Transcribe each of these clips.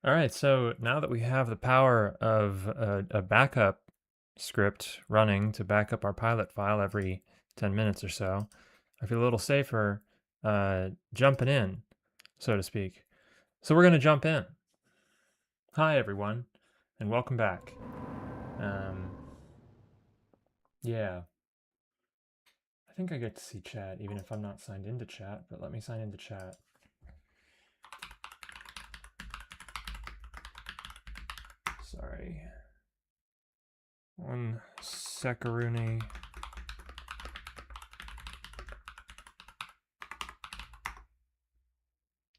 All right, so now that we have the power of a backup script running to back up our pilot file every 10 minutes or so, I feel a little safer jumping in, so to speak. So we're going to jump in. Hi, everyone, and welcome back. Um, yeah, I think I get to see chat even if I'm not signed into chat, but let me sign into chat. Sorry. One Sekaruni.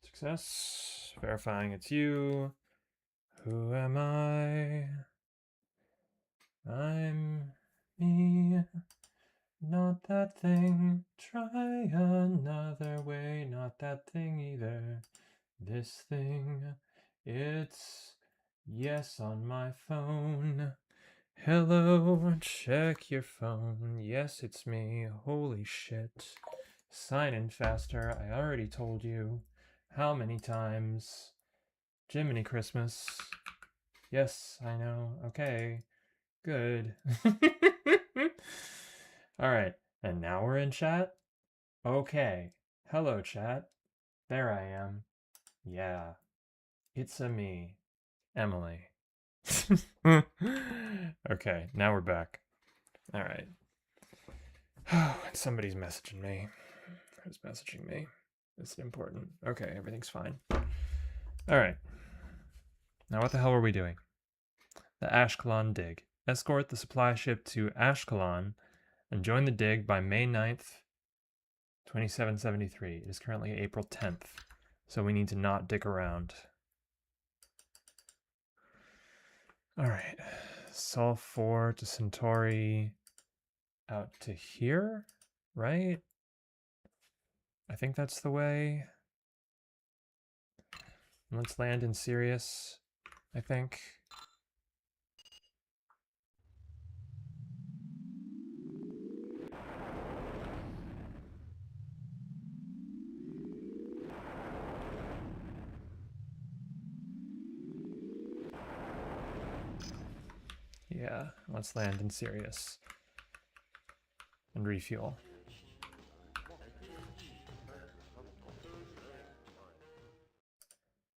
Success. Verifying it's you. Who am I? I'm me. Not that thing. Try another way. Not that thing either. This thing. It's yes on my phone. Hello, check your phone. Yes, it's me. Holy shit. Sign in faster. I already told you. How many times? Jiminy Christmas. Yes, I know. Okay. Good. All right. And now we're in chat? Okay. Hello, chat. There I am. Yeah. It's a me. Emily. Okay, now we're back. All right. Somebody's messaging me. Who's messaging me? Is it important? Okay, everything's fine. All right. Now what the hell were we doing? The Ashkelon dig. Escort the supply ship to Ashkelon and join the dig by May 9th, 2773. It is currently April 10th, so we need to not dick around. All right. Sol 4 to Centauri out to here, right? I think that's the way. Let's land in Sirius, I think. Yeah, let's land in Sirius and refuel.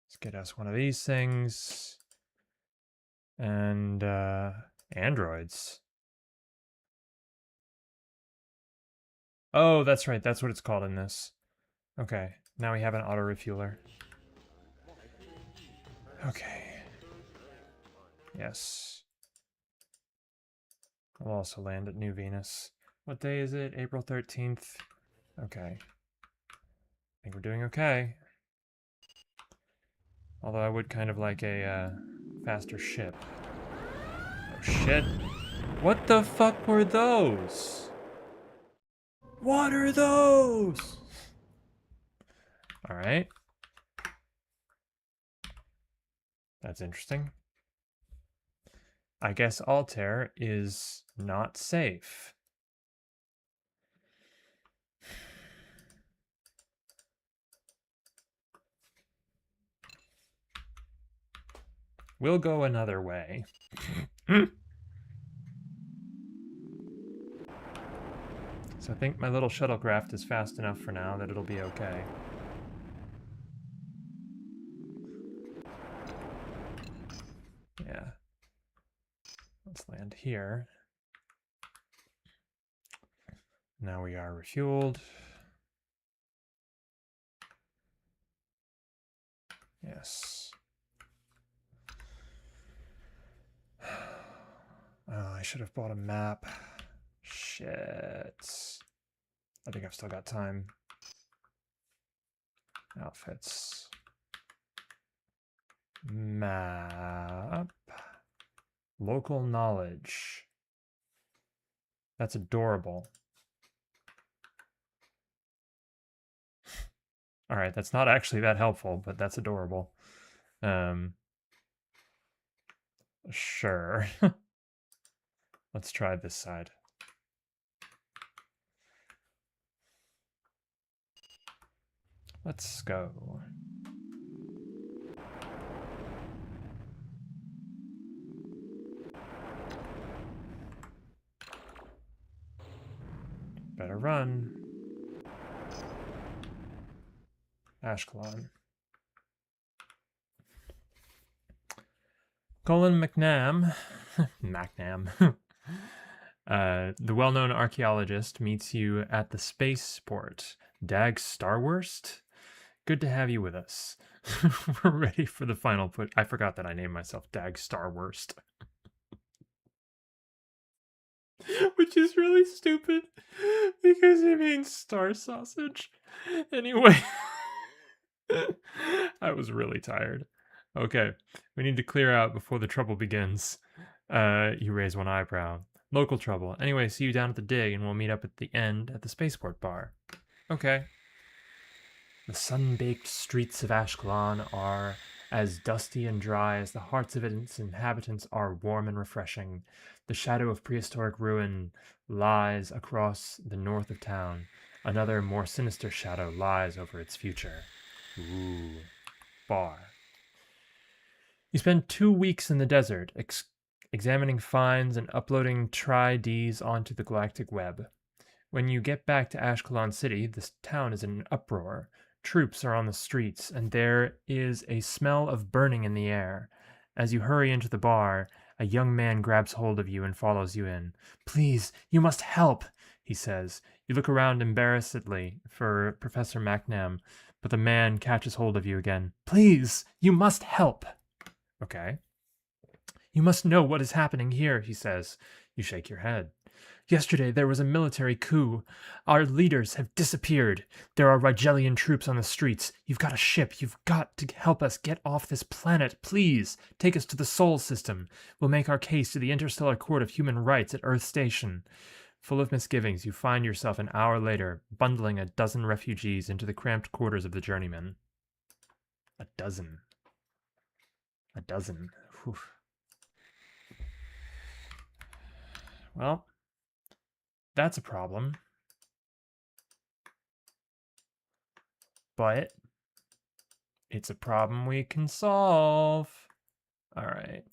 Let's get us one of these things. And androids. Oh, that's right. That's what it's called in this. Okay, now we have an auto refueler. Okay. Yes. I'll also land at New Venus. What day is it? April 13th. Okay. I think we're doing okay. Although I would kind of like a faster ship. Oh shit. What the fuck were those? What are those? Alright. That's interesting. I guess Altair is not safe. We'll go another way. So I think my little shuttlecraft is fast enough for now that it'll be okay. Yeah. Let's land here. Now we are refueled. Yes. Oh, I should have bought a map. Shit. I think I've still got time. Outfits. Map. Local knowledge. That's adorable. All right, that's not actually that helpful, but that's adorable. Sure. Let's try this side. Let's go. better run. Ashkelon. Colin McNam, the well-known archaeologist, meets you at the spaceport. Dag Starwurst? Good to have you with us. We're ready for the final put. I forgot that I named myself Dag Starwurst. Which is really stupid because it means star sausage. Anyway, I was really tired. Okay, we need to clear out before the trouble begins. You raise one eyebrow. Local trouble. Anyway, see you down at the dig and we'll meet up at the end at the spaceport bar. Okay. The sun-baked streets of Ashkelon are as dusty and dry as the hearts of its inhabitants are warm and refreshing. The shadow of prehistoric ruin lies across the north of town. Another, more sinister shadow lies over its future. Ooh. Bar. You spend 2 weeks in the desert, examining finds and uploading Tri-Ds onto the galactic web. When you get back to Ashkelon City, this town is in an uproar. Troops are on the streets, and there is a smell of burning in the air. As you hurry into the bar, a young man grabs hold of you and follows you in. "Please, you must help," he says. You look around embarrassedly for Professor McNam, but the man catches hold of you again. "Please, you must help." Okay. "You must know what is happening here," he says. You shake your head. "Yesterday there was a military coup. Our leaders have disappeared. There are Rigelian troops on the streets. You've got a ship. You've got to help us get off this planet. Please, take us to the Sol system. We'll make our case to the Interstellar Court of Human Rights at Earth Station." Full of misgivings, you find yourself an hour later, bundling a dozen refugees into the cramped quarters of the journeyman. A dozen. Whew. Well, that's a problem. But it's a problem we can solve. All right.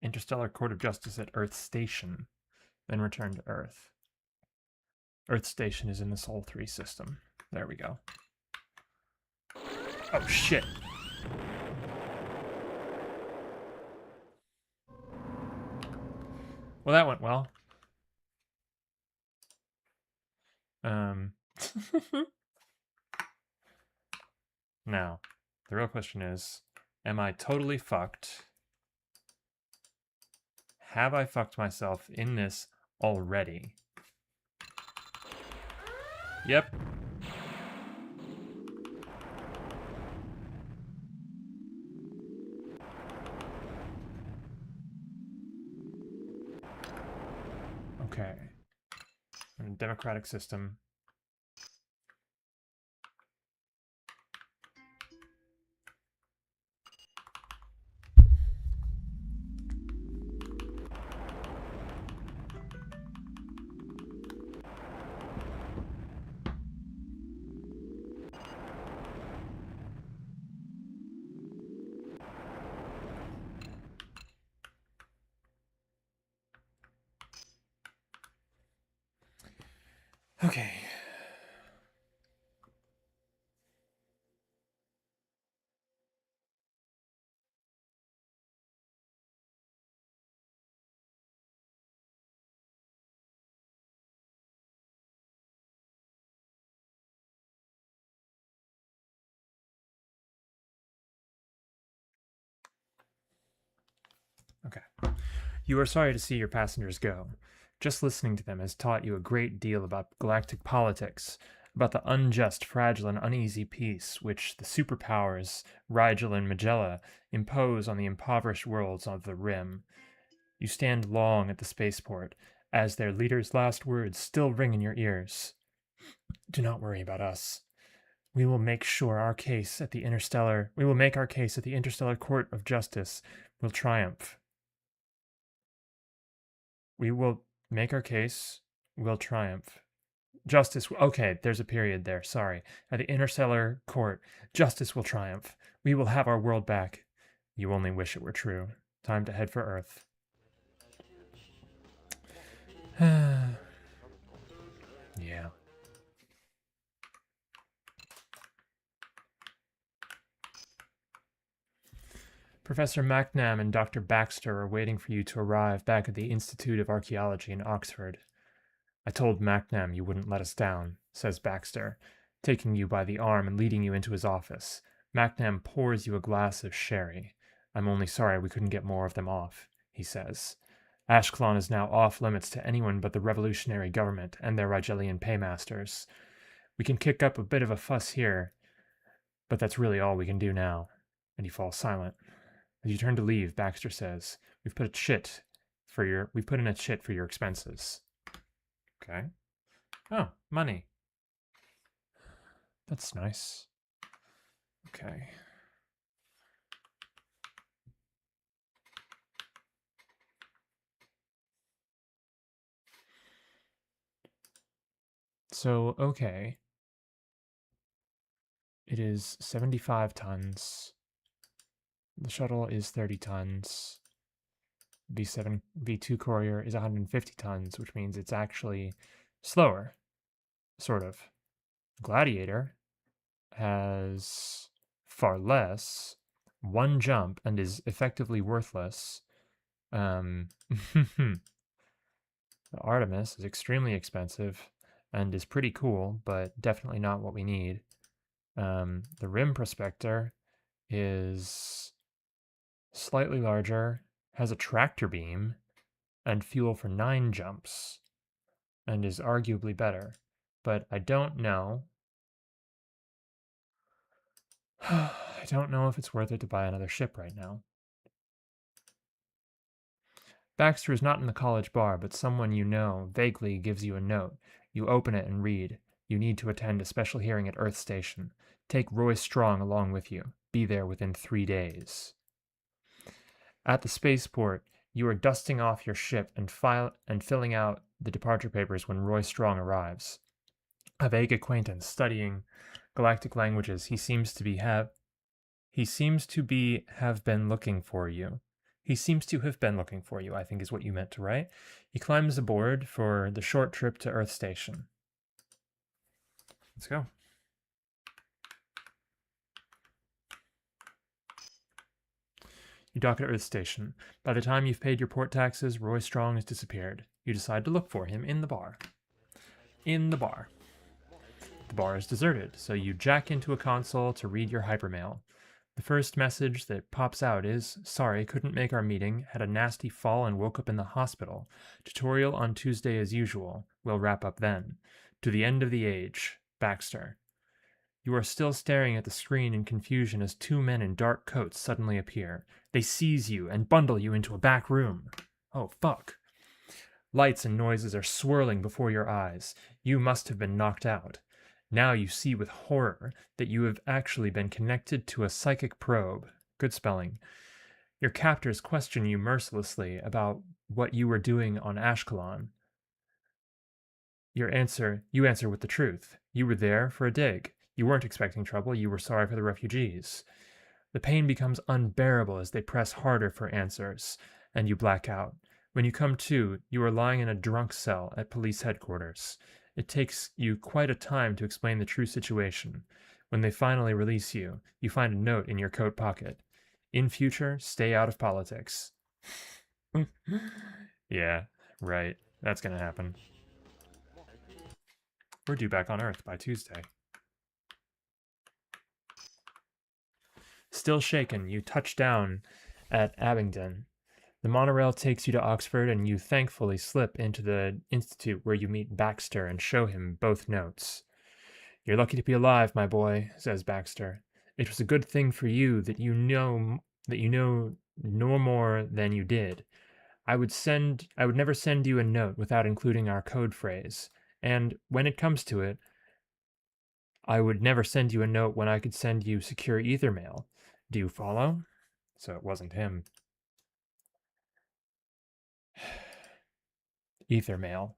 Interstellar Court of Justice at Earth Station. Then return to Earth. Earth Station is in the Sol 3 system. There we go. Oh, shit. Well, that went well. Now, the real question is, am I totally fucked? Have I fucked myself in this already? Yep. Okay. In a democratic system. Okay. Okay. You are sorry to see your passengers go. Just listening to them has taught you a great deal about galactic politics, about the unjust, fragile, and uneasy peace which the superpowers, Rigel and Magella, impose on the impoverished worlds of the Rim. You stand long at the spaceport, as their leader's last words still ring in your ears. "Do not worry about us. We will make our case at the Interstellar Court of Justice will triumph. We will make our case, will triumph. Justice, okay, there's a period there, sorry. At the Interstellar Court, justice will triumph. We will have our world back. You only wish it were true. Time to head for Earth." Yeah. Professor MacNam and Dr. Baxter are waiting for you to arrive back at the Institute of Archaeology in Oxford. I told MacNam you wouldn't let us down, says Baxter, taking you by the arm and leading you into his office. MacNam pours you a glass of sherry. I'm only sorry we couldn't get more of them off, he says. Ashkelon is now off limits to anyone but the revolutionary government and their Rigelian paymasters. We can kick up a bit of a fuss here, but that's really all we can do now. And he falls silent. As you turn to leave, Baxter says, We've put in a chit for your expenses. Okay. Oh, money. That's nice. Okay. So, okay. It is 75 tons. The shuttle is 30 tons. V2 Courier is 150 tons, which means it's actually slower, sort of. Gladiator has far less, one jump, and is effectively worthless. The Artemis is extremely expensive and is pretty cool, but definitely not what we need. The Rim Prospector is slightly larger, has a tractor beam, and fuel for 9 jumps, and is arguably better. But I don't know. I don't know if it's worth it to buy another ship right now. Baxter is not in the college bar, but someone you know vaguely gives you a note. You open it and read. You need to attend a special hearing at Earth Station. Take Roy Strong along with you. Be there within 3 days. At the spaceport, you are dusting off your ship and filling out the departure papers when Roy Strong arrives. A vague acquaintance studying galactic languages, he seems to have been looking for you. He seems to have been looking for you, I think is what you meant to write. He climbs aboard for the short trip to Earth Station. Let's go. You dock at Earth Station. By the time you've paid your port taxes, Roy Strong has disappeared. You decide to look for him in the bar. The bar is deserted, so you jack into a console to read your hypermail. The first message that pops out is, Sorry, couldn't make our meeting, had a nasty fall and woke up in the hospital. Tutorial on Tuesday as usual. We'll wrap up then. To the end of the age. Baxter. You are still staring at the screen in confusion as 2 men in dark coats suddenly appear. They seize you and bundle you into a back room. Oh, fuck. Lights and noises are swirling before your eyes. You must have been knocked out. Now you see with horror that you have actually been connected to a psychic probe. Good spelling. Your captors question you mercilessly about what you were doing on Ashkelon. You answer with the truth. You were there for a dig. You weren't expecting trouble. You were sorry for the refugees. The pain becomes unbearable as they press harder for answers, and you black out. When you come to, you are lying in a drunk cell at police headquarters. It takes you quite a time to explain the true situation. When they finally release you, you find a note in your coat pocket. In future, stay out of politics. Yeah, right. That's gonna happen. We're due back on Earth by Tuesday. Still shaken, you touch down at Abingdon. The monorail takes you to Oxford, and you thankfully slip into the institute where you meet Baxter and show him both notes. You're lucky to be alive, my boy, says Baxter. It was a good thing for you that you know no more than you did. I would never send you a note without including our code phrase. And when it comes to it, I would never send you a note when I could send you secure ether mail. Do you follow? So it wasn't him. Ether mail.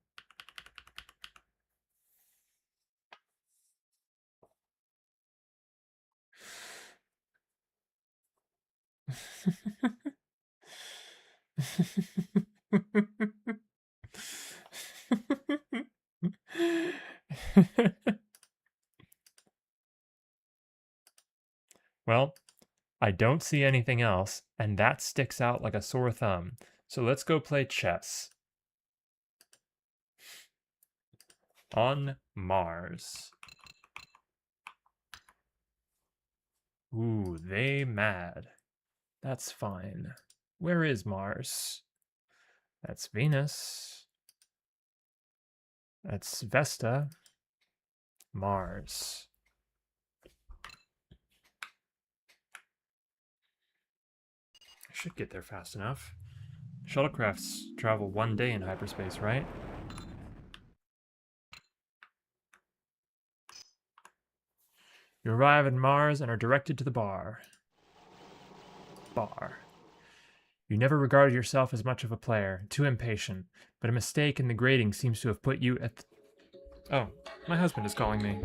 Well, I don't see anything else, and that sticks out like a sore thumb. So let's go play chess on Mars. Ooh, they mad. That's fine. Where is Mars? That's Venus. That's Vesta. Mars. I should get there fast enough. Shuttlecrafts travel 1 day in hyperspace, right? You arrive at Mars and are directed to the bar. Bar. You never regarded yourself as much of a player, too impatient, but a mistake in the grading seems to have put you at the... Oh, my husband is calling me.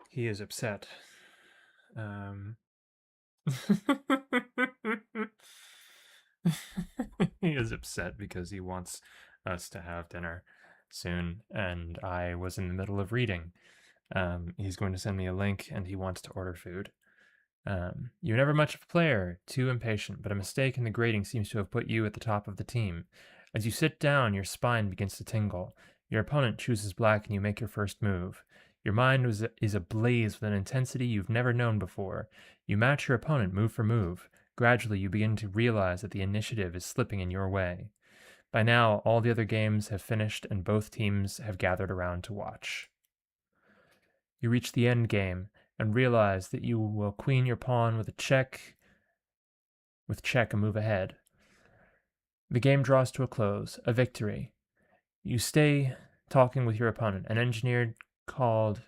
He is upset. He is upset because he wants us to have dinner soon, and I was in the middle of reading. He's going to send me a link, and he wants to order food. You're never much of a player, too impatient, but a mistake in the grading seems to have put you at the top of the team. As you sit down, your spine begins to tingle. Your opponent chooses black, and you make your first move. Your mind is ablaze with an intensity you've never known before. You match your opponent move for move. Gradually, you begin to realize that the initiative is slipping in your way. By now, all the other games have finished, and both teams have gathered around to watch. You reach the end game and realize that you will queen your pawn with check a move ahead. The game draws to a close, a victory. You stay talking with your opponent, an engineer called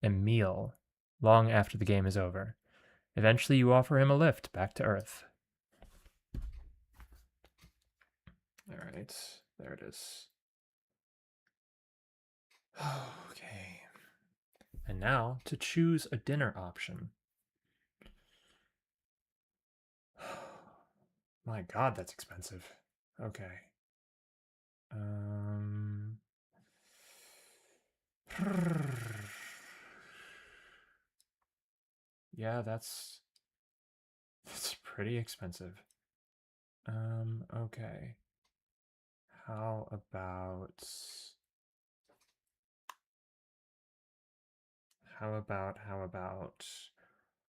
Emil, long after the game is over. Eventually, you offer him a lift back to Earth. All right, there it is. Okay. And now to choose a dinner option. My God, that's expensive. Okay. Yeah, that's pretty expensive. Okay. How about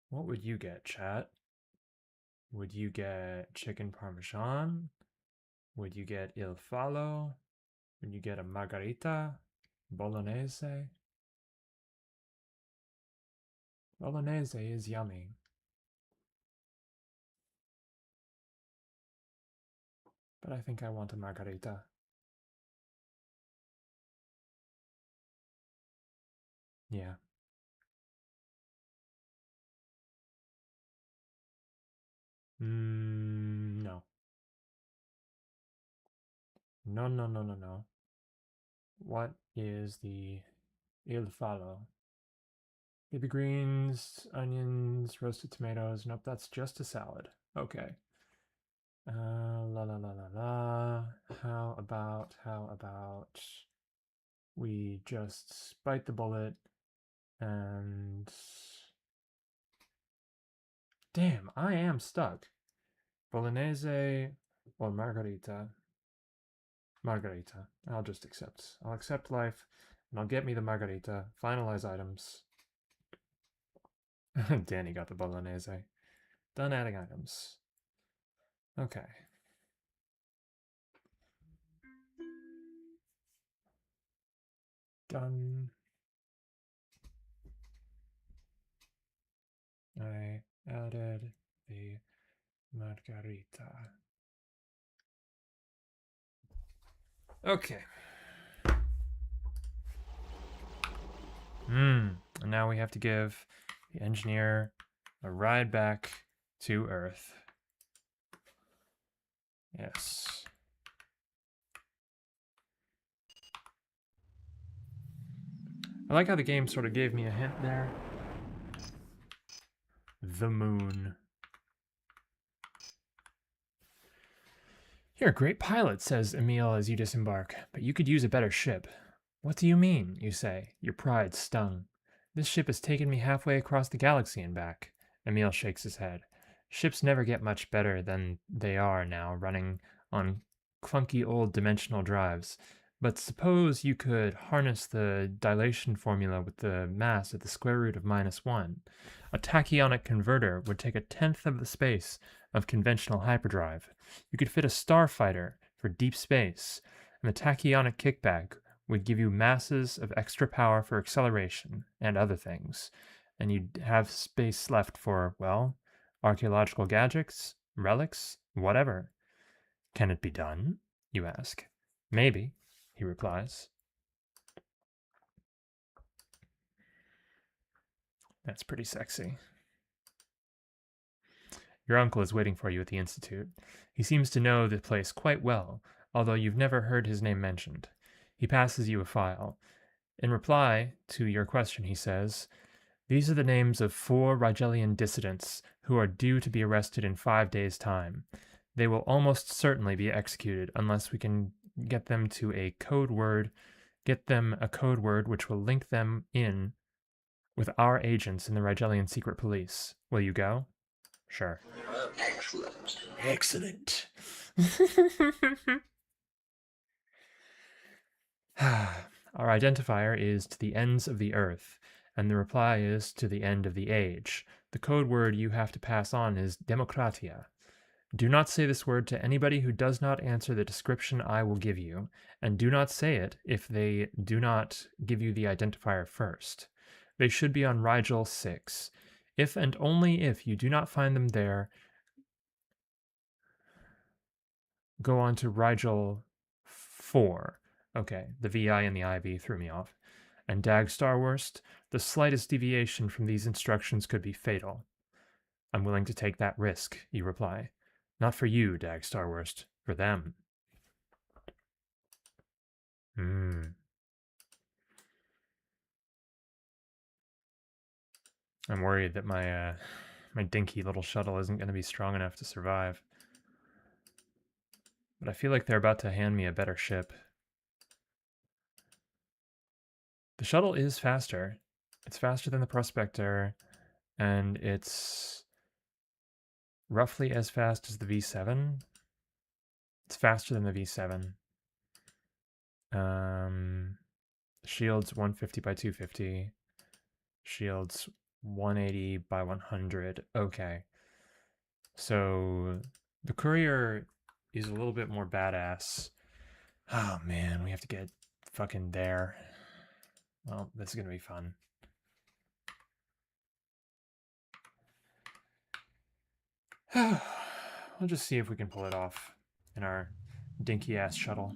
what would you get, chat? Would you get chicken parmesan? Would you get il fallo? Would you get a margarita? Bolognese? Bolognese is yummy. But I think I want a margarita. Yeah. No. No, no, no, no, no. What is the il fallo? Baby greens, onions, roasted tomatoes. Nope, that's just a salad. Okay. La la la la la. How about we just bite the bullet and damn, I am stuck. Bolognese or margarita? Margarita. I'll just accept. I'll accept life, and I'll get me the margarita. Finalize items. Danny got the bolognese. Done adding items. Okay. Done. I added the margarita. Okay. And now we have to give the engineer a ride back to Earth. Yes. I like how the game sort of gave me a hint there. The moon. You're a great pilot, says Emil as you disembark, but you could use a better ship. What do you mean, you say, your pride stung. This ship has taken me halfway across the galaxy and back. Emil shakes his head. Ships never get much better than they are now, running on clunky old dimensional drives. But suppose you could harness the dilation formula with the mass at the square root of -1. A tachyonic converter would take 1/10 of the space of conventional hyperdrive. You could fit a starfighter for deep space, and the tachyonic kickback would give you masses of extra power for acceleration and other things. And you'd have space left for, well, archaeological gadgets, relics, whatever. Can it be done? You ask. Maybe, he replies. That's pretty sexy. Your uncle is waiting for you at the Institute. He seems to know the place quite well, although you've never heard his name mentioned. He passes you a file. In reply to your question, he says, "These are the names of 4 Rigelian dissidents who are due to be arrested in 5 days' time. They will almost certainly be executed unless we can get them a code word which will link them in with our agents in the Rigelian secret police. Will you go?" Sure. Excellent. Excellent. Our identifier is to the ends of the earth, and the reply is to the end of the age. The code word you have to pass on is Demokratia. Do not say this word to anybody who does not answer the description I will give you, and do not say it if they do not give you the identifier first. They should be on Rigel 6. If and only if you do not find them there, go on to Rigel 4. Okay, the VI and the IV threw me off. And Dag Starwurst, the slightest deviation from these instructions could be fatal. I'm willing to take that risk, you reply. Not for you, Dag Starwurst, for them. I'm worried that my dinky little shuttle isn't going to be strong enough to survive. But I feel like they're about to hand me a better ship. The shuttle is faster. It's faster than the Prospector, and it's roughly as fast as the V7. It's faster than the V7. Shields 150 by 250. Shields 180 by 100. Okay. So the Courier is a little bit more badass. Oh man, we have to get fucking there. Well, this is gonna be fun. We'll just see if we can pull it off in our dinky ass shuttle.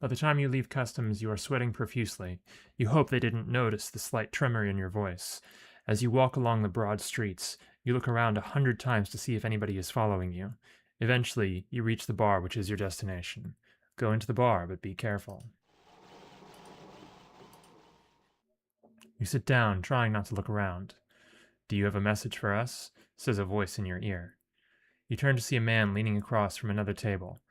By the time you leave customs, you are sweating profusely. You hope they didn't notice the slight tremor in your voice. As you walk along the broad streets, you look around 100 times to see if anybody is following you. Eventually, you reach the bar, which is your destination. Go into the bar, but be careful. You sit down, trying not to look around. Do you have a message for us? Says a voice in your ear. You turn to see a man leaning across from another table.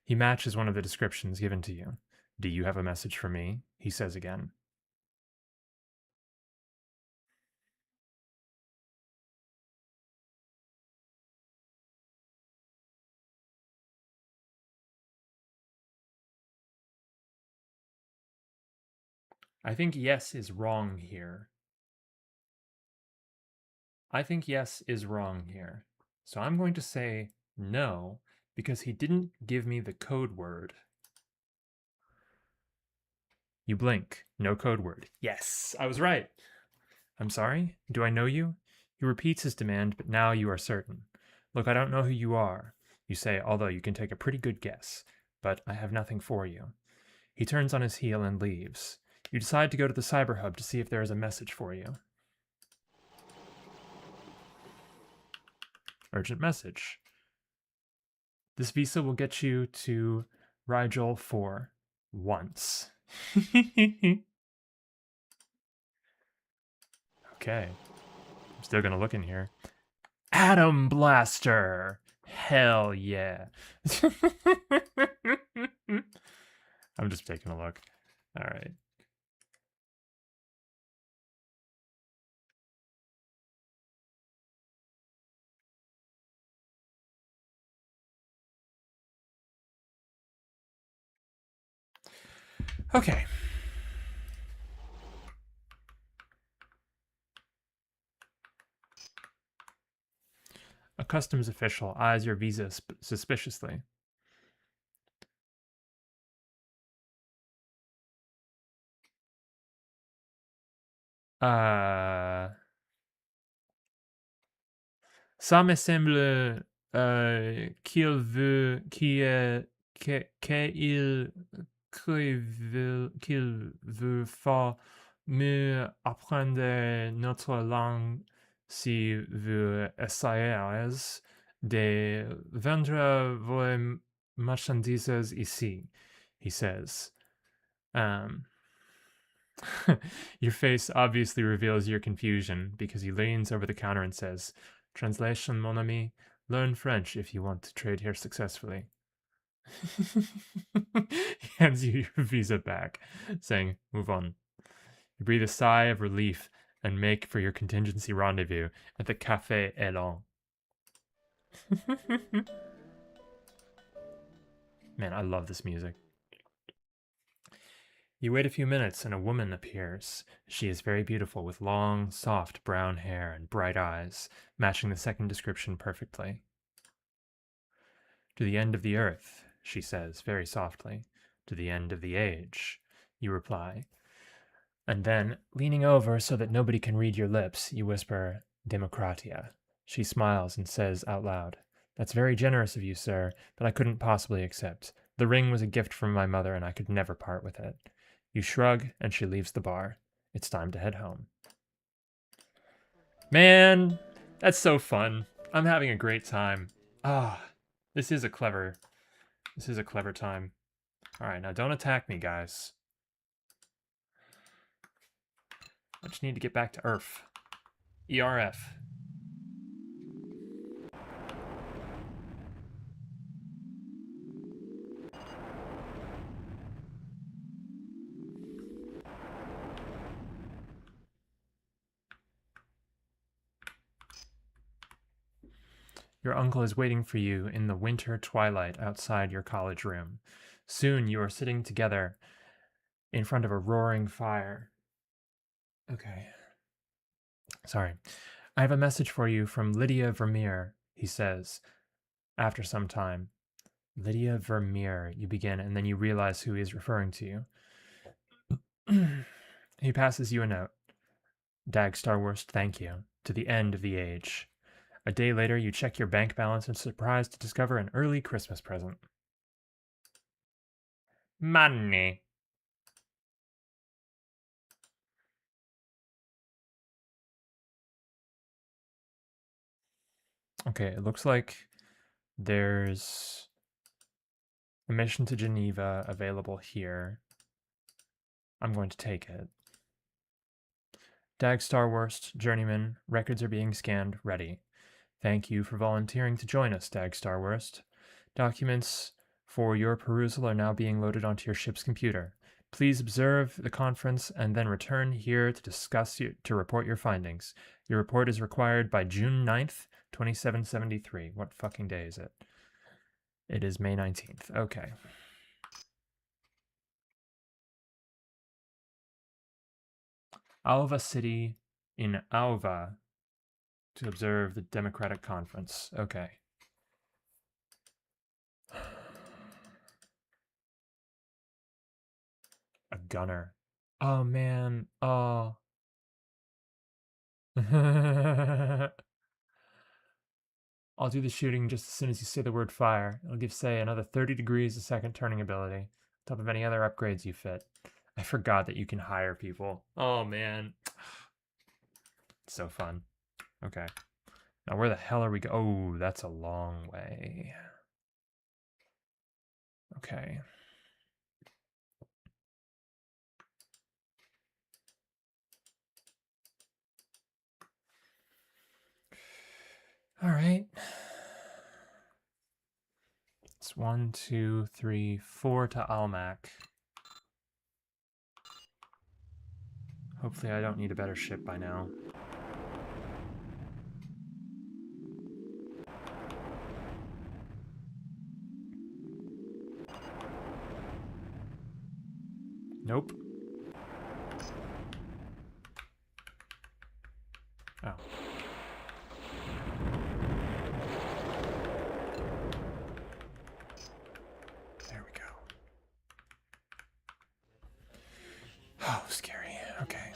He matches one of the descriptions given to you. Do you have a message for me? He says again. I think yes is wrong here. I think yes is wrong here. So I'm going to say no because he didn't give me the code word. You blink. No code word. Yes, I was right. I'm sorry? Do I know you? He repeats his demand, but now you are certain. Look, I don't know who you are, you say, although you can take a pretty good guess, but I have nothing for you. He turns on his heel and leaves. You decide to go to the cyber hub to see if there is a message for you. Urgent message. This visa will get you to Rigel for once. Okay. I'm still gonna look in here. Atom Blaster! Hell yeah. I'm just taking a look. Alright. Okay. A customs official eyes your visa suspiciously. Ça me semble qu'il veut faire mieux apprendre notre langue si vous essayez de vendre vos marchandises ici, he says. Your face obviously reveals your confusion because he leans over the counter and says, Translation, mon ami, learn French if you want to trade here successfully. He hands you your visa back, saying, Move on. You breathe a sigh of relief and make for your contingency rendezvous at the Café Elan. Man, I love this music. You wait a few minutes and a woman appears. She is very beautiful with long, soft brown hair and bright eyes, matching the second description perfectly. To the end of the earth, she says very softly. To the end of the age, you reply. And then, leaning over so that nobody can read your lips, you whisper, Democratia. She smiles and says out loud, That's very generous of you, sir, but I couldn't possibly accept. The ring was a gift from my mother, and I could never part with it. You shrug, and she leaves the bar. It's time to head home. Man, that's so fun. I'm having a great time. Ah, this is a clever time. All right, now don't attack me, guys. I just need to get back to ERF. ERF. Your uncle is waiting for you in the winter twilight outside your college room. Soon you are sitting together in front of a roaring fire. Okay. Sorry. I have a message for you from Lydia Vermeer, he says, after some time. Lydia Vermeer, you begin, and then you realize who he is referring to you. He passes you a note. Dag Starwurst, thank you. To the end of the age. A day later, you check your bank balance and are surprised to discover an early Christmas present. Money. Okay, it looks like there's a mission to Geneva available here. I'm going to take it. Dag Starwurst, Journeyman, records are being scanned, ready. Thank you for volunteering to join us, Dag Starwurst. Documents for your perusal are now being loaded onto your ship's computer. Please observe the conference and then return here to report your findings. Your report is required by June 9th, 2773. What fucking day is it? It is May 19th. Okay. Alva City in Alva to observe the Democratic Conference. Okay. A gunner. Oh, man. Oh. I'll do the shooting just as soon as you say the word fire. It'll give, say, another 30 degrees a second turning ability, on top of any other upgrades you fit. I forgot that you can hire people. Oh, man. It's so fun. Okay. Now, where the hell are we go? Oh, that's a long way. Okay. All right. It's 1, 2, 3, 4 to Almac. Hopefully I don't need a better ship by now. Nope. Oh. There we go. Oh, scary. Okay.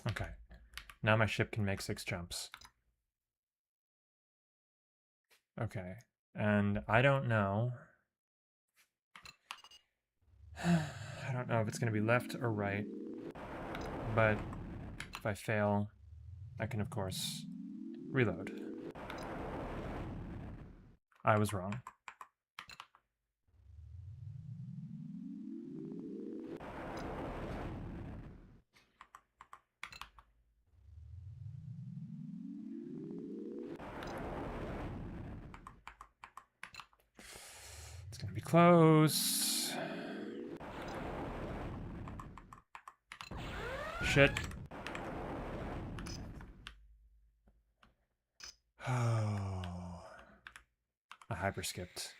Okay. Now my ship can make 6 jumps. Okay. And I don't know. I don't know if it's going to be left or right. But if I fail, I can, of course, reload. I was wrong. It's going to be close. Shit. Oh. I hyperskipped.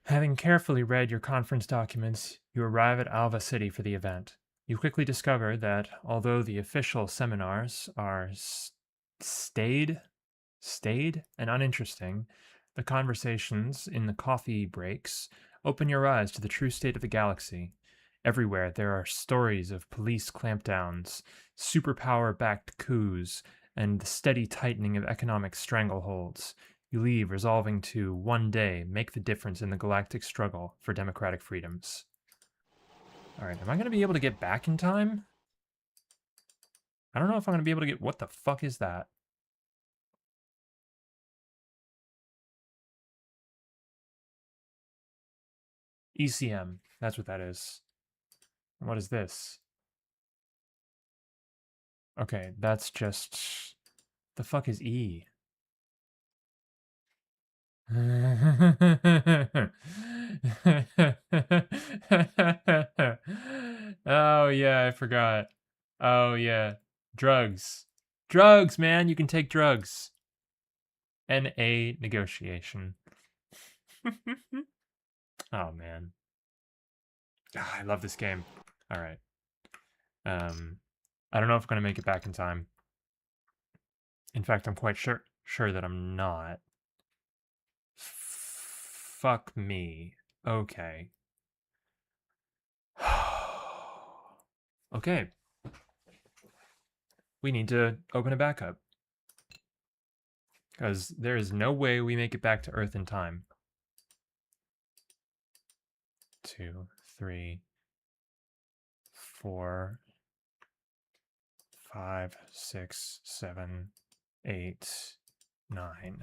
Having carefully read your conference documents, you arrive at Alva City for the event. You quickly discover that although the official seminars are staid and uninteresting, the conversations in the coffee breaks open your eyes to the true state of the galaxy. Everywhere there are stories of police clampdowns, superpower backed coups, and the steady tightening of economic strangleholds. You leave resolving to, one day, make the difference in the galactic struggle for democratic freedoms. Alright, am I going to be able to get back in time? I don't know if I'm going to be able to get... What the fuck is that? ECM. That's what that is. And what is this? Okay, that's just... The fuck is E? Oh, yeah, I forgot. Oh, yeah. Drugs. Drugs, man! You can take drugs. NA negotiation. Oh, man. Ah, I love this game. Alright. I don't know if I'm going to make it back in time. In fact, I'm quite sure that I'm not. Fuck me. Okay. Okay. We need to open a backup. Because there is no way we make it back to Earth in time. 2, 3, 4, 5, 6, 7, 8, 9.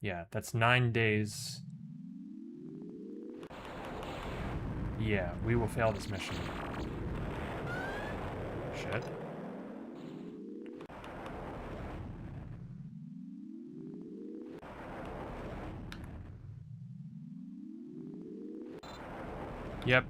Yeah, that's 9 days. Yeah, we will fail this mission. Shit. Yep.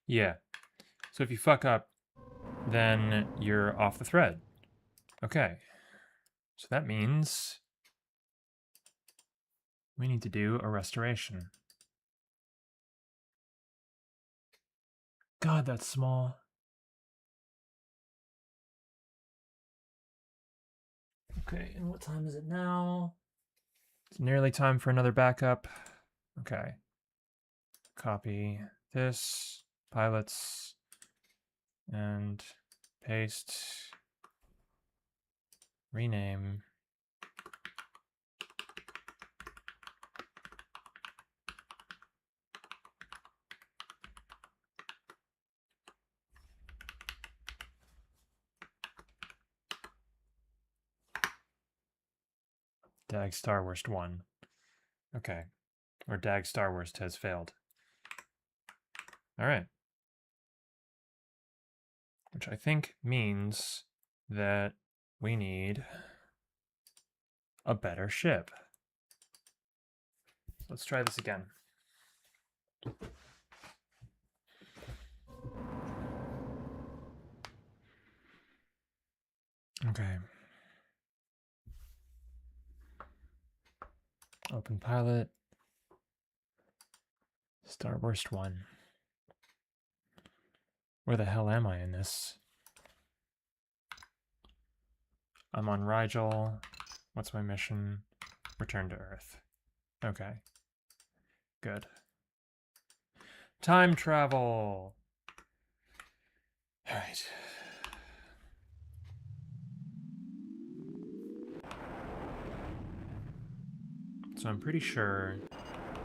Yeah. So if you fuck up, then you're off the thread. Okay. So that means we need to do a restoration. God, that's small. Okay, and what time is it now? It's nearly time for another backup. Okay. Copy this, pilots, and paste, rename. Dag Starwurst 1. Okay. Or Dag Starwurst has failed. All right. Which I think means that we need a better ship. Let's try this again. Okay. Open pilot. Starburst 1. Where the hell am I in this? I'm on Rigel. What's my mission? Return to Earth. Okay. Good. Time travel! Alright. So I'm pretty sure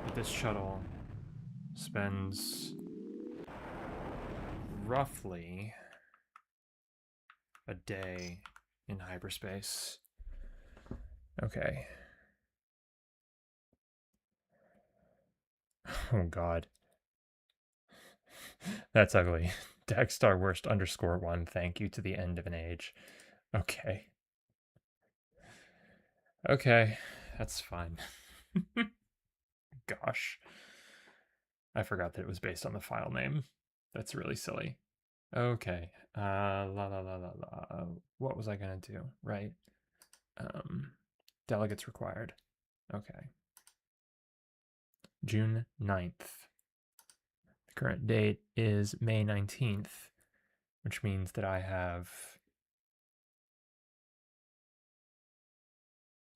that this shuttle spends roughly a day in hyperspace. Okay. Oh god. That's ugly. Dagstar _1, thank you to the end of an age. Okay. Okay, that's fine. Gosh. I forgot that it was based on the file name. That's really silly. Okay. What was I gonna do? Right. Delegates required. Okay. June 9th. The current date is May 19th, which means that I have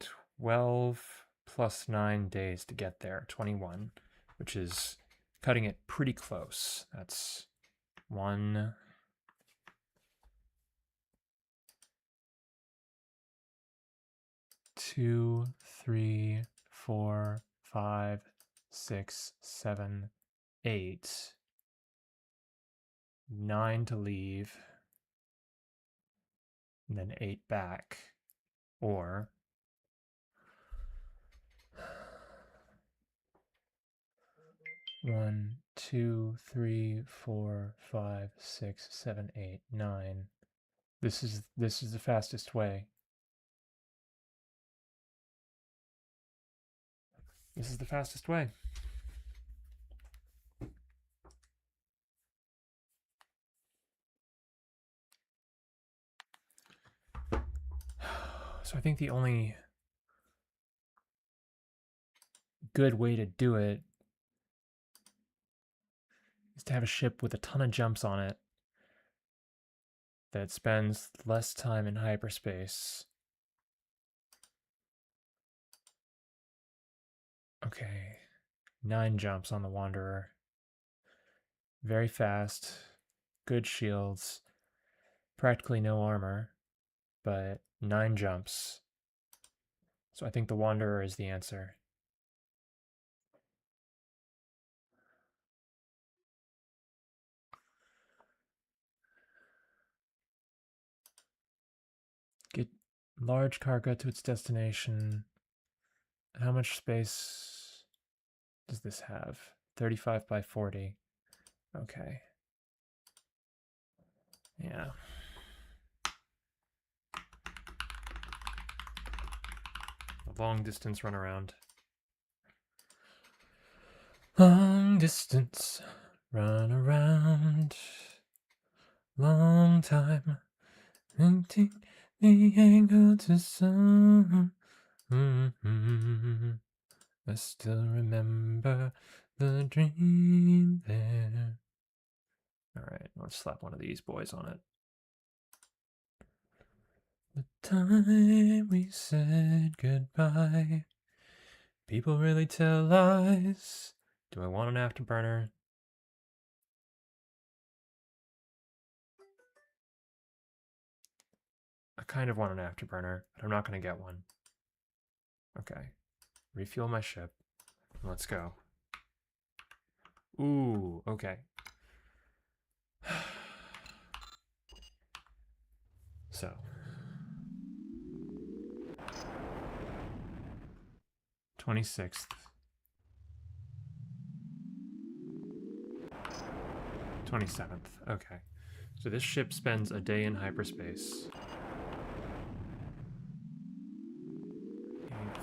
12 plus 9 days to get there, 21, which is cutting it pretty close. That's 1, 2, 3, 4, 5, 6, 7, 8, 9 to leave, and then 8 back, or 1, 2, 3, 4, 5, 6, 7, 8, 9. This is the fastest way. This is the fastest way. So I think the only good way to do it is to have a ship with a ton of jumps on it that spends less time in hyperspace. Okay, 9 jumps on the Wanderer. Very fast, good shields, practically no armor, but 9 jumps. So I think the Wanderer is the answer. Get large cargo to its destination. How much space does this have? 35 by 40. Okay. Yeah. A long distance runaround. Long distance run around. Long time. Painting the angle to sun. I still remember the dream there. Alright, let's slap one of these boys on it. The time we said goodbye. People really tell lies. Do I want an afterburner? I kind of want an afterburner, but I'm not going to get one. Okay. Refuel my ship. Let's go. Ooh, okay. So. 26th. 27th. Okay. So this ship spends a day in hyperspace. 8th.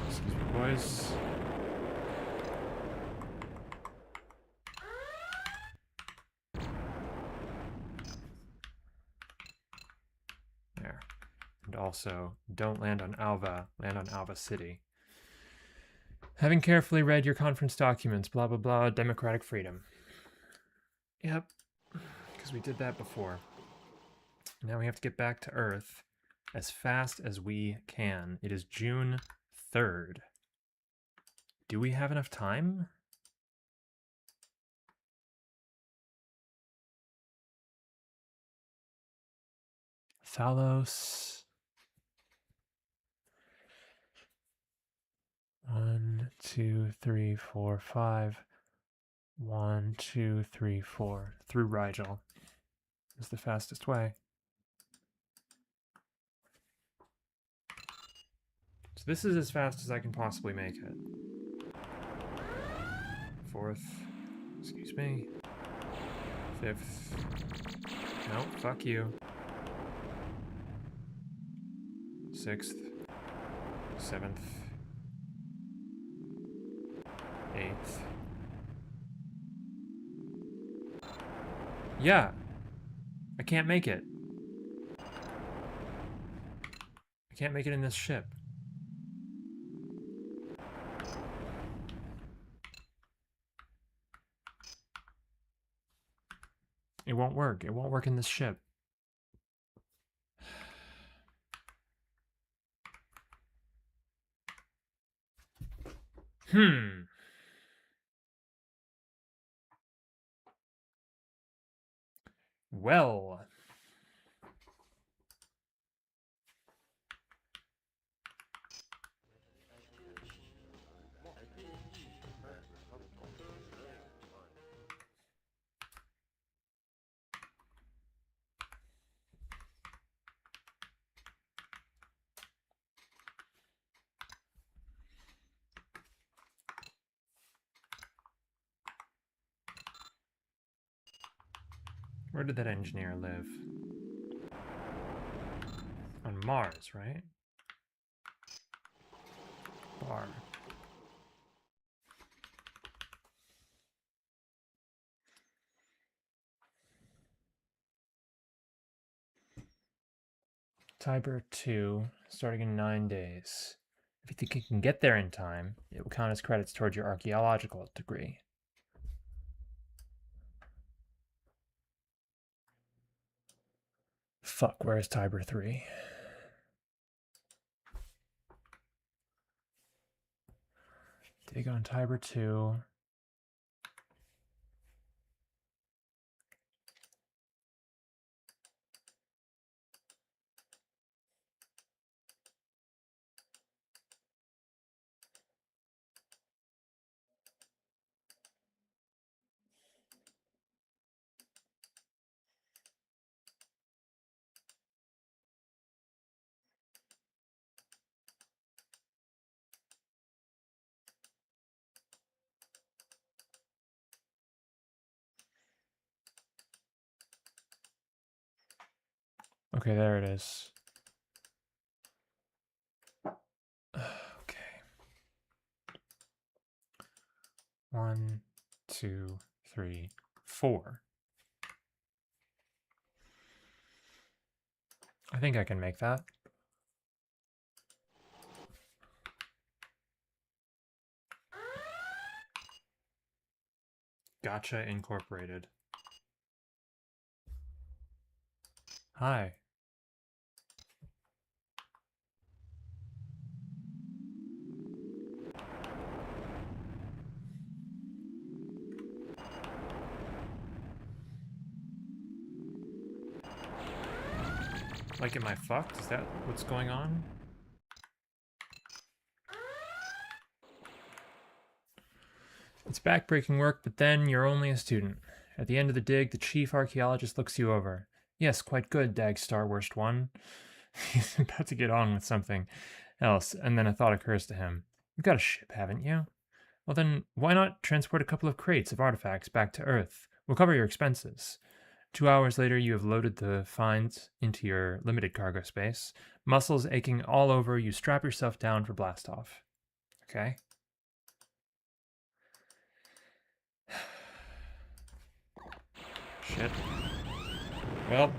Excuse me, boys. There. And also, don't land on Alva, land on Alva City. Having carefully read your conference documents, blah, blah, blah, democratic freedom. Yep, because we did that before. Now we have to get back to Earth as fast as we can. It is June 3rd. Do we have enough time? Thalos. 1, 2, 3, 4, 5. 1, 2, 3, 4. Through Rigel is the fastest way. So this is as fast as I can possibly make it. 4th. Excuse me. 5th. No, fuck you. 6th. 7th. 8th. Yeah. I can't make it. I can't make it in this ship. It won't work. It won't work in this ship. Well. Where did that engineer live? On Mars, right? Bar. Tiber 2, starting in 9 days. If you think you can get there in time, it will count as credits towards your archaeological degree. Fuck, where's Tiber 3? Dig on Tiber 2. Okay, there it is. Okay. 1, 2, 3, 4. I think I can make that. Gotcha Incorporated. Hi. Like, am I fucked? Is that what's going on? It's backbreaking work, but then you're only a student. At the end of the dig, the chief archaeologist looks you over. Yes, quite good, Dagstar Worst One. He's about to get on with something else, and then a thought occurs to him. You've got a ship, haven't you? Well then, why not transport a couple of crates of artifacts back to Earth? We'll cover your expenses. 2 hours later, you have loaded the finds into your limited cargo space. Muscles aching all over, you strap yourself down for blastoff. Okay? Shit. Well.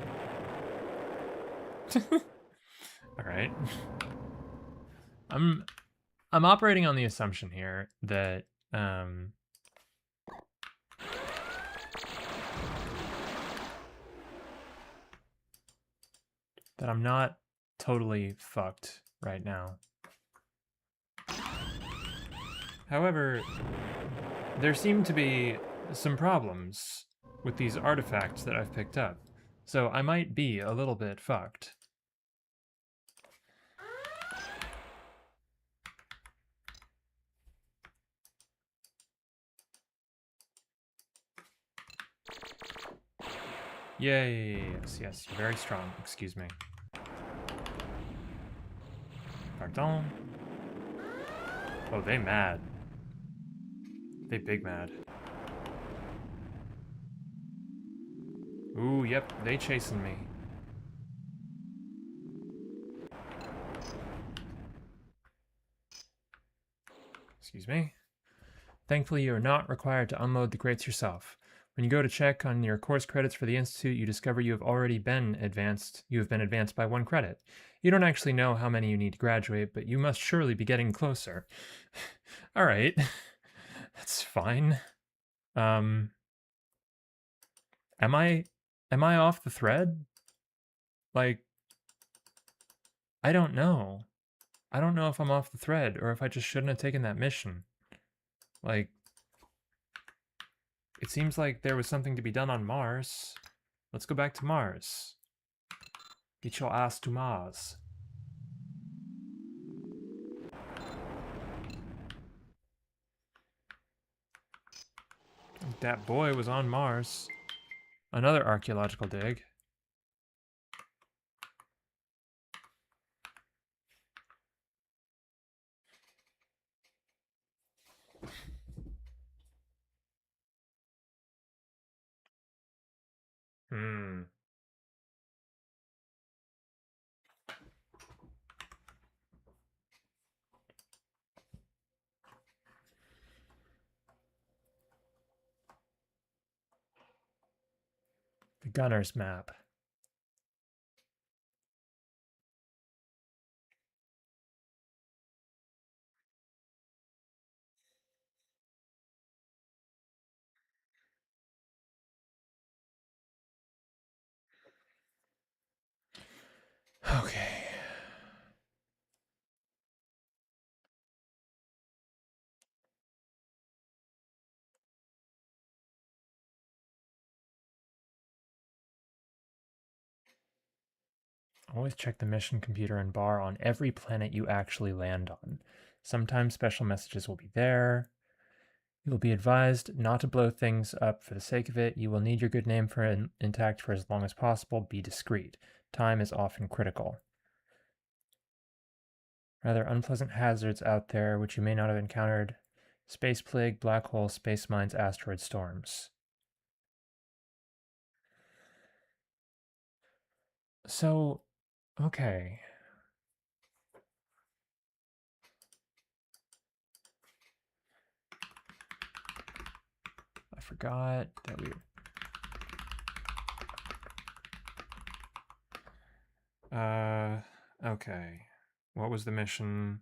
Alright. I'm operating on the assumption here that that I'm not totally fucked right now. However, there seem to be some problems with these artifacts that I've picked up, so I might be a little bit fucked. Yay, yes, very strong, excuse me. Pardon? Oh, they mad. They big mad. Ooh, yep, they chasing me. Excuse me. Thankfully, you are not required to unload the crates yourself. When you go to check on your course credits for the Institute, you discover you have already been advanced. You have been advanced by 1 credit. You don't actually know how many you need to graduate, but you must surely be getting closer. All right. That's fine. Am I off the thread? Like, I don't know. I don't know if I'm off the thread or if I just shouldn't have taken that mission. Like, it seems like there was something to be done on Mars. Let's go back to Mars. Get your ass to Mars. That boy was on Mars. Another archaeological dig. Hmm. The gunner's map. Always check the mission computer and bar on every planet you actually land on. Sometimes special messages will be there. You will be advised not to blow things up for the sake of it. You will need your good name intact for as long as possible. Be discreet. Time is often critical. Rather unpleasant hazards out there which you may not have encountered. Space plague, black hole, space mines, asteroid storms. So, okay. I forgot that we... okay. What was the mission?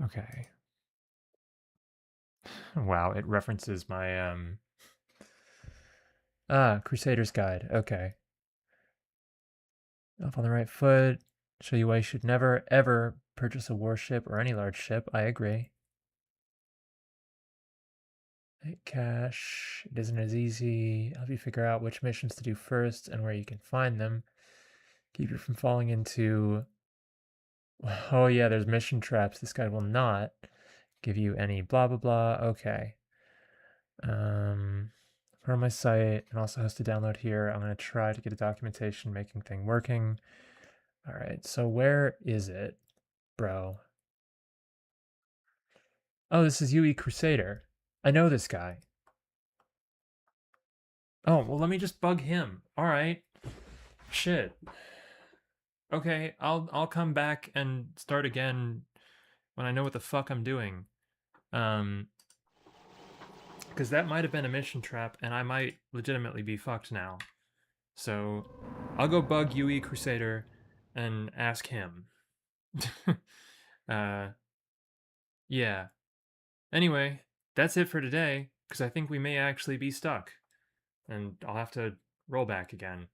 Okay. Wow, it references my, Crusader's Guide. Okay. Off on the right foot. Show you why you should never, ever purchase a warship or any large ship. I agree. Cache. It isn't as easy. Help you figure out which missions to do first and where you can find them. Keep you from falling into... Oh yeah, there's mission traps. This guy will not give you any blah blah blah. Okay. From my site, and also has to download here. I'm going to try to get a documentation making thing working. All right, so where is it, bro? Oh, this is UE Crusader. I know this guy. Oh, well, let me just bug him. All right. Shit. Okay, I'll come back and start again when I know what the fuck I'm doing. Because that might have been a mission trap, and I might legitimately be fucked now. So, I'll go bug UE Crusader and ask him. Yeah. Anyway, that's it for today, because I think we may actually be stuck. And I'll have to roll back again.